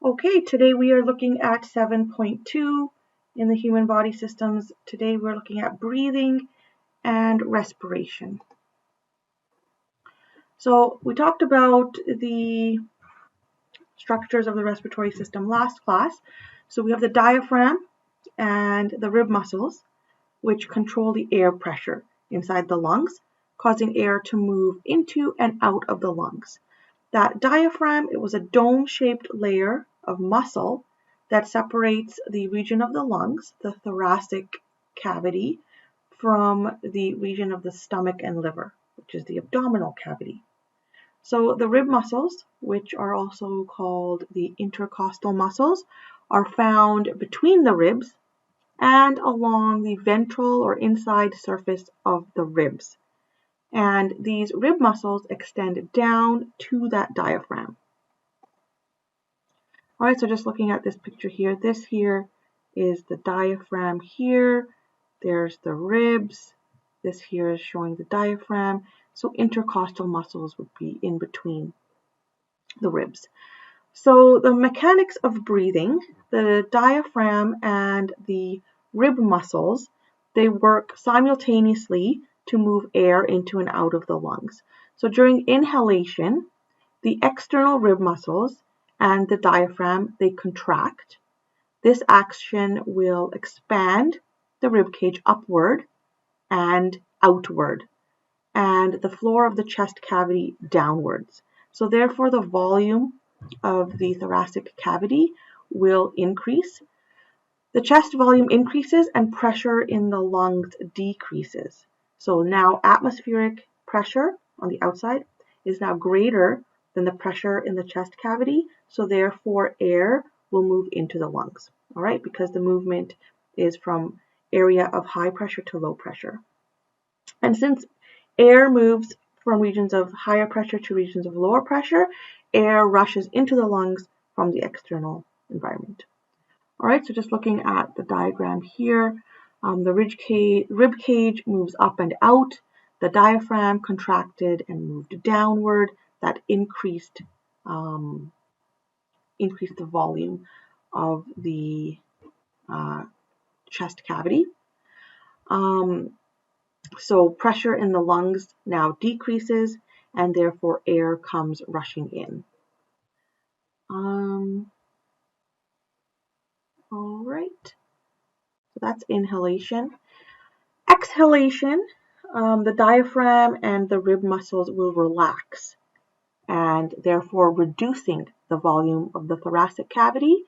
Okay, today we are looking at 7.2 in the human body systems. Today we're looking at breathing and respiration. So we talked about the structures of the respiratory system last class. So we have the diaphragm and the rib muscles, which control the air pressure inside the lungs, causing air to move into and out of the lungs. That diaphragm, it was a dome-shaped layer of muscle that separates the region of the lungs, the thoracic cavity, from the region of the stomach and liver, which is the abdominal cavity. So the rib muscles, which are also called the intercostal muscles, are found between the ribs and along the ventral or inside surface of the ribs. And these rib muscles extend down to that diaphragm. All right, so just looking at this picture here, this here is the diaphragm here. There's the ribs. This here is showing the diaphragm. So intercostal muscles would be in between the ribs. So the mechanics of breathing, the diaphragm and the rib muscles, they work simultaneously to move air into and out of the lungs. So during inhalation, the external rib muscles and the diaphragm, they contract. This action will expand the rib cage upward and outward, and the floor of the chest cavity downwards. So therefore the volume of the thoracic cavity will increase. The chest volume increases and pressure in the lungs decreases. So now atmospheric pressure on the outside is now greater than the pressure in the chest cavity. So therefore air will move into the lungs, all right, because the movement is from area of high pressure to low pressure. And since air moves from regions of higher pressure to regions of lower pressure, air rushes into the lungs from the external environment. All right, so just looking at the diagram here, the rib cage moves up and out, the diaphragm contracted and moved downward. That increased the volume of the chest cavity. So pressure in the lungs now decreases, and therefore air comes rushing in. All right, so that's inhalation. Exhalation, the diaphragm and the rib muscles will relax, and therefore reducing the volume of the thoracic cavity.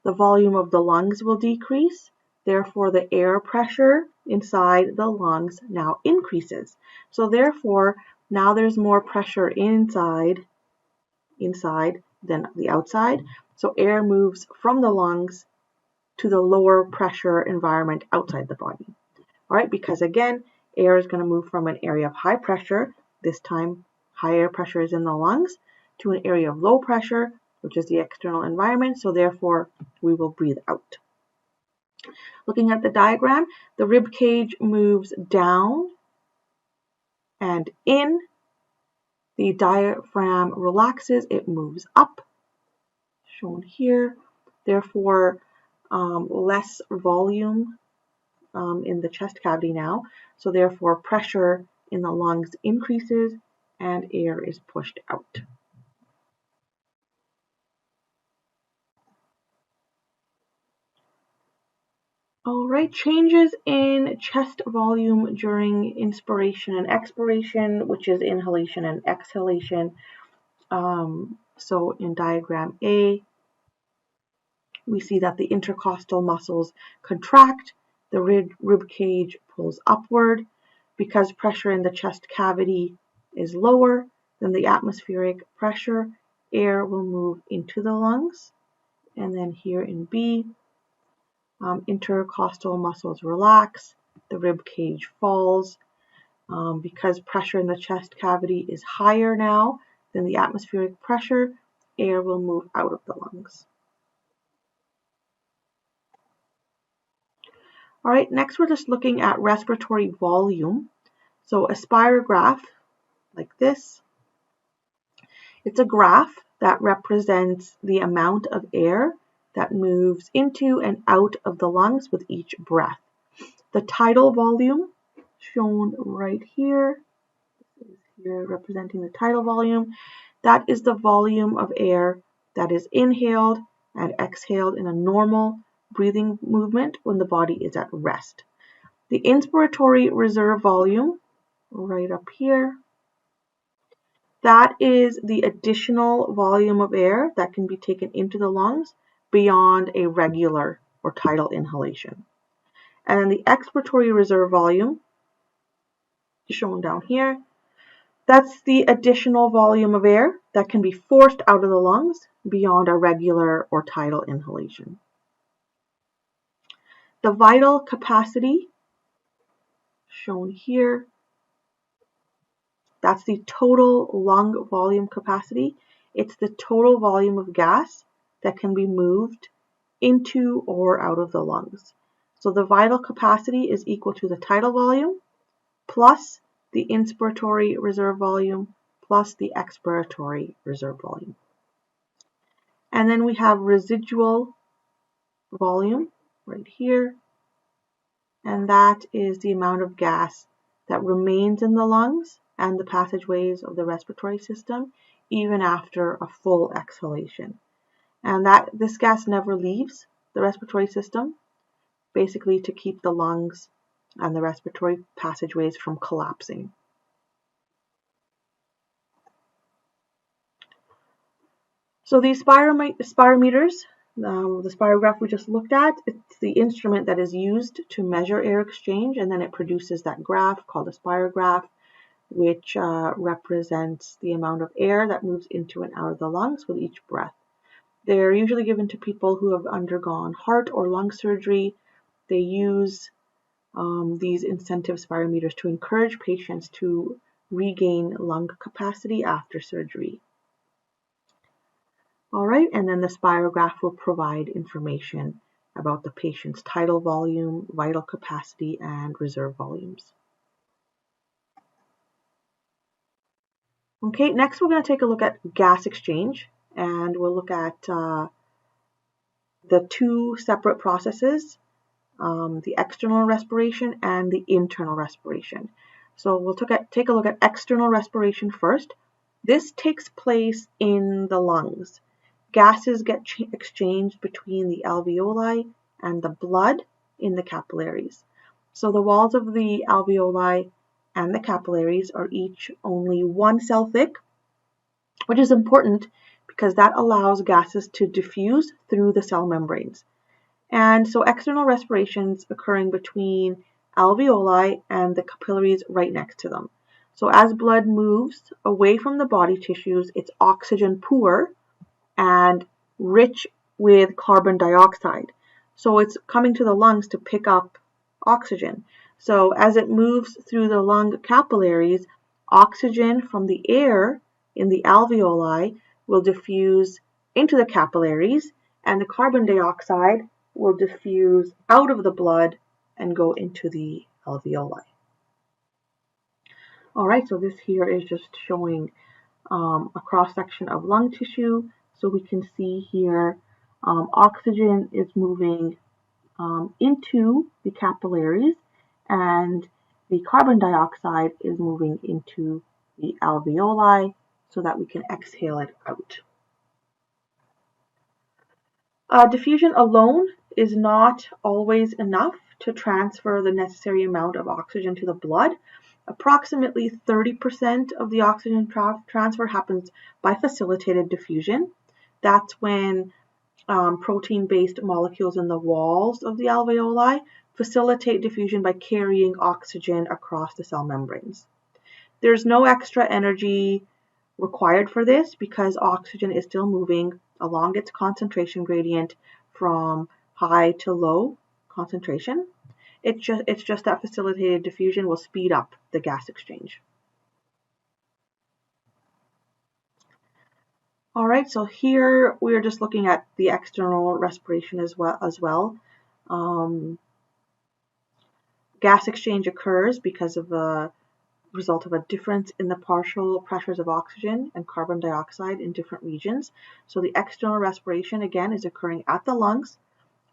The volume of the lungs will decrease, therefore the air pressure inside the lungs now increases. So therefore, now there's more pressure inside than the outside. So air moves from the lungs to the lower pressure environment outside the body. All right, because again, air is going to move from an area of high pressure, this time higher pressure is in the lungs, to an area of low pressure, which is the external environment, so therefore we will breathe out. Looking at the diagram, the rib cage moves down and in. The diaphragm relaxes, it moves up, shown here. Therefore, less volume in the chest cavity now, so therefore pressure in the lungs increases and air is pushed out. All right, changes in chest volume during inspiration and expiration, which is inhalation and exhalation. So in diagram A, we see that the intercostal muscles contract, the rib cage pulls upward. Because pressure in the chest cavity is lower than the atmospheric pressure, air will move into the lungs. And then here in B, intercostal muscles relax, the rib cage falls. Because pressure in the chest cavity is higher now than the atmospheric pressure, air will move out of the lungs. All right, next we're just looking at respiratory volume. So a spirograph like this, it's a graph That represents the amount of air that moves into and out of the lungs with each breath. The tidal volume, shown right here, is here representing the tidal volume. That is the volume of air that is inhaled and exhaled in a normal breathing movement when the body is at rest. The inspiratory reserve volume, right up here, that is the additional volume of air that can be taken into the lungs beyond a regular or tidal inhalation. And then the expiratory reserve volume, shown down here, that's the additional volume of air that can be forced out of the lungs beyond a regular or tidal inhalation. The vital capacity, shown here, that's the total lung volume capacity. It's the total volume of gas that can be moved into or out of the lungs. So the vital capacity is equal to the tidal volume plus the inspiratory reserve volume plus the expiratory reserve volume. And then we have residual volume right here, and that is the amount of gas that remains in the lungs and the passageways of the respiratory system even after a full exhalation. And that this gas never leaves the respiratory system, basically to keep the lungs and the respiratory passageways from collapsing. So these spirometers, the spirograph we just looked at, it's the instrument that is used to measure air exchange, and then it produces that graph called a spirograph, which represents the amount of air that moves into and out of the lungs with each breath. They're usually given to people who have undergone heart or lung surgery. They use these incentive spirometers to encourage patients to regain lung capacity after surgery. All right, and then the spirograph will provide information about the patient's tidal volume, vital capacity, and reserve volumes. Okay, next we're going to take a look at gas exchange, and we'll look at the two separate processes, the external respiration and the internal respiration. So we'll take a look at external respiration first. This takes place in the lungs. Gases get exchanged between the alveoli and the blood in the capillaries. So the walls of the alveoli and the capillaries are each only 1 cell thick, which is important because that allows gases to diffuse through the cell membranes. And so external respiration's occurring between alveoli and the capillaries right next to them. So as blood moves away from the body tissues, it's oxygen poor and rich with carbon dioxide. So it's coming to the lungs to pick up oxygen. So as it moves through the lung capillaries, oxygen from the air in the alveoli will diffuse into the capillaries, and the carbon dioxide will diffuse out of the blood and go into the alveoli. All right, so this here is just showing a cross-section of lung tissue. So we can see here oxygen is moving into the capillaries, and the carbon dioxide is moving into the alveoli so that we can exhale it out. Diffusion alone is not always enough to transfer the necessary amount of oxygen to the blood. Approximately 30% of the oxygen transfer happens by facilitated diffusion. That's when protein-based molecules in the walls of the alveoli facilitate diffusion by carrying oxygen across the cell membranes. There's no extra energy required for this because oxygen is still moving along its concentration gradient from high to low concentration. It's just that facilitated diffusion will speed up the gas exchange. All right, so here we're just looking at the external respiration as well. Gas exchange occurs because of the result of a difference in the partial pressures of oxygen and carbon dioxide in different regions. So the external respiration, again, is occurring at the lungs.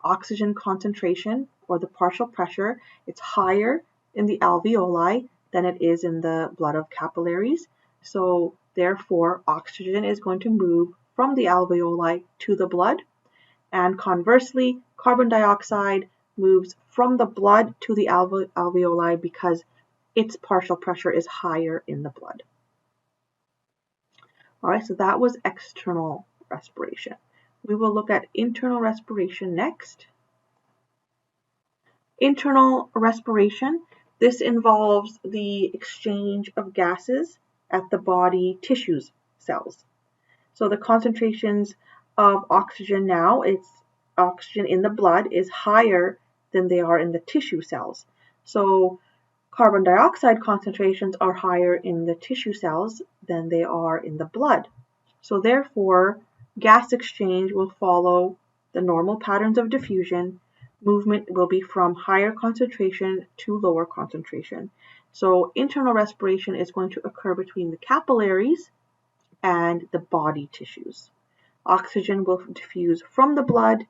Oxygen concentration, or the partial pressure, it's higher in the alveoli than it is in the blood of capillaries. So therefore, oxygen is going to move from the alveoli to the blood. And conversely, carbon dioxide moves from the blood to the alveoli because its partial pressure is higher in the blood. All right, so that was external respiration. We will look at internal respiration next. Internal respiration, this involves the exchange of gases at the body tissues cells. So the concentrations of oxygen now, it's oxygen in the blood is higher than they are in the tissue cells. So carbon dioxide concentrations are higher in the tissue cells than they are in the blood. So therefore, gas exchange will follow the normal patterns of diffusion. Movement will be from higher concentration to lower concentration. So internal respiration is going to occur between the capillaries and the body tissues. Oxygen will diffuse from the blood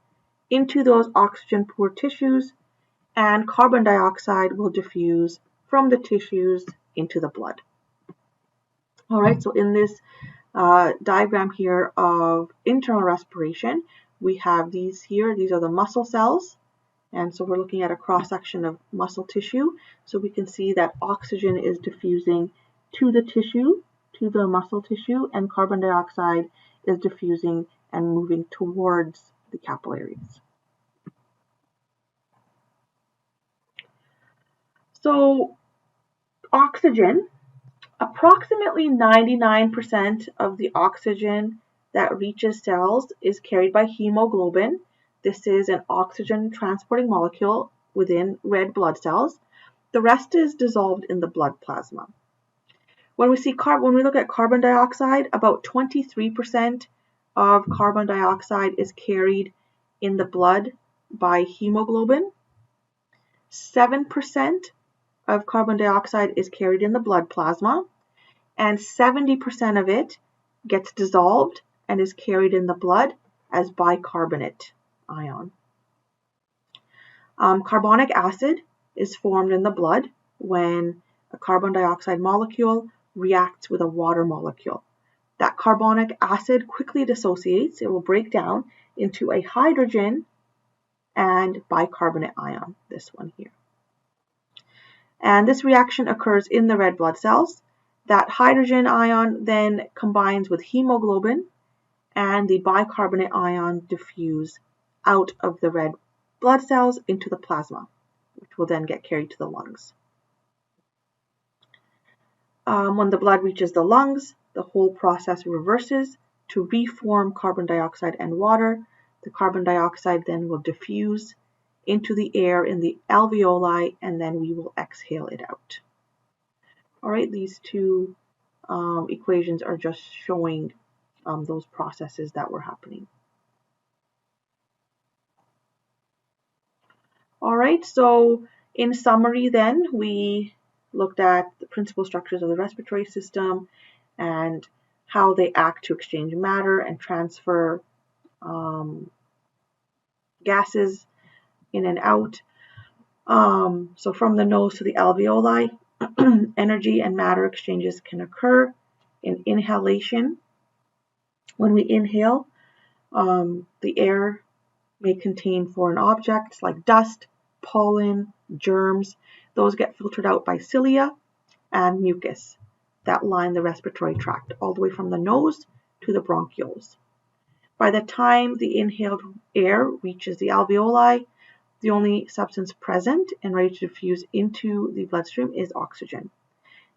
into those oxygen-poor tissues, and carbon dioxide will diffuse from the tissues into the blood. All right, so in this diagram here of internal respiration, we have these here. These are the muscle cells. And so we're looking at a cross-section of muscle tissue. So we can see that oxygen is diffusing to the tissue, to the muscle tissue, and carbon dioxide is diffusing and moving towards the capillaries. So oxygen, approximately 99% of the oxygen that reaches cells is carried by hemoglobin. This is an oxygen transporting molecule within red blood cells. The rest is dissolved in the blood plasma. When we look at carbon dioxide, about 23% of carbon dioxide is carried in the blood by hemoglobin. 7% of carbon dioxide is carried in the blood plasma, and 70% of it gets dissolved and is carried in the blood as bicarbonate ion. Carbonic acid is formed in the blood when a carbon dioxide molecule reacts with a water molecule. That carbonic acid quickly dissociates. It will break down into a hydrogen and bicarbonate ion, this one here. And this reaction occurs in the red blood cells. That hydrogen ion then combines with hemoglobin, and the bicarbonate ion diffuse out of the red blood cells into the plasma, which will then get carried to the lungs. When the blood reaches the lungs, the whole process reverses to reform carbon dioxide and water. The carbon dioxide then will diffuse into the air in the alveoli, and then we will exhale it out. All right, these two equations are just showing those processes that were happening. All right, so in summary then, we looked at the principal structures of the respiratory system and how they act to exchange matter and transfer gases in and out. So from the nose to the alveoli, energy and matter exchanges can occur in inhalation. When we inhale, the air may contain foreign objects like dust, pollen, germs. Those get filtered out by cilia and mucus that line the respiratory tract all the way from the nose to the bronchioles. By the time the inhaled air reaches the alveoli, the only substance present and ready to diffuse into the bloodstream is oxygen.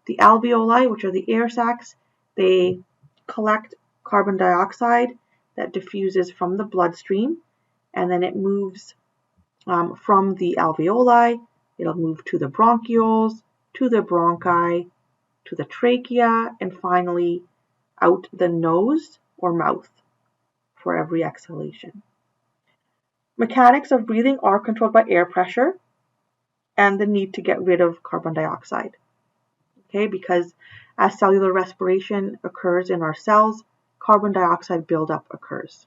The alveoli, which are the air sacs, they collect carbon dioxide that diffuses from the bloodstream, and then it moves from the alveoli. It'll move to the bronchioles, to the bronchi, to the trachea, and finally out the nose or mouth for every exhalation. Mechanics of breathing are controlled by air pressure and the need to get rid of carbon dioxide. okay, because as cellular respiration occurs in our cells, carbon dioxide buildup occurs.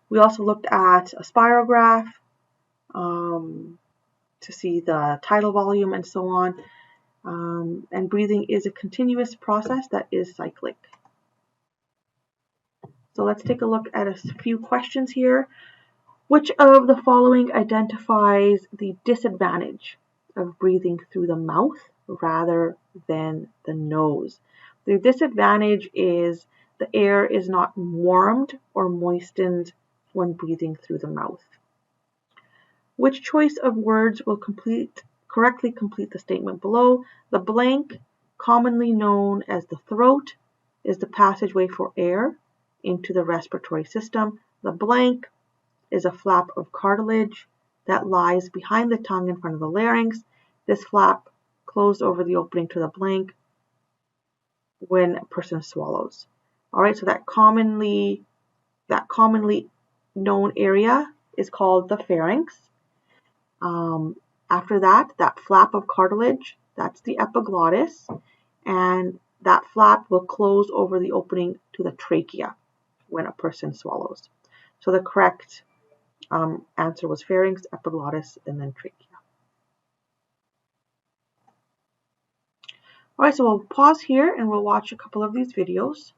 We also looked at a spirograph to see the tidal volume and so on. And breathing is a continuous process that is cyclic. So let's take a look at a few questions here. Which of the following identifies the disadvantage of breathing through the mouth rather than the nose? The disadvantage is the air is not warmed or moistened when breathing through the mouth. Which choice of words will correctly complete the statement below? The blank, commonly known as the throat, is the passageway for air into the respiratory system. The blank is a flap of cartilage that lies behind the tongue in front of the larynx. This flap closed over the opening to the blank when a person swallows. All right, so that commonly known area is called the pharynx. After that flap of cartilage, that's the epiglottis, and that flap will close over the opening to the trachea when a person swallows. So the correct answer was pharynx, epiglottis, and then trachea. All right, so we'll pause here and we'll watch a couple of these videos.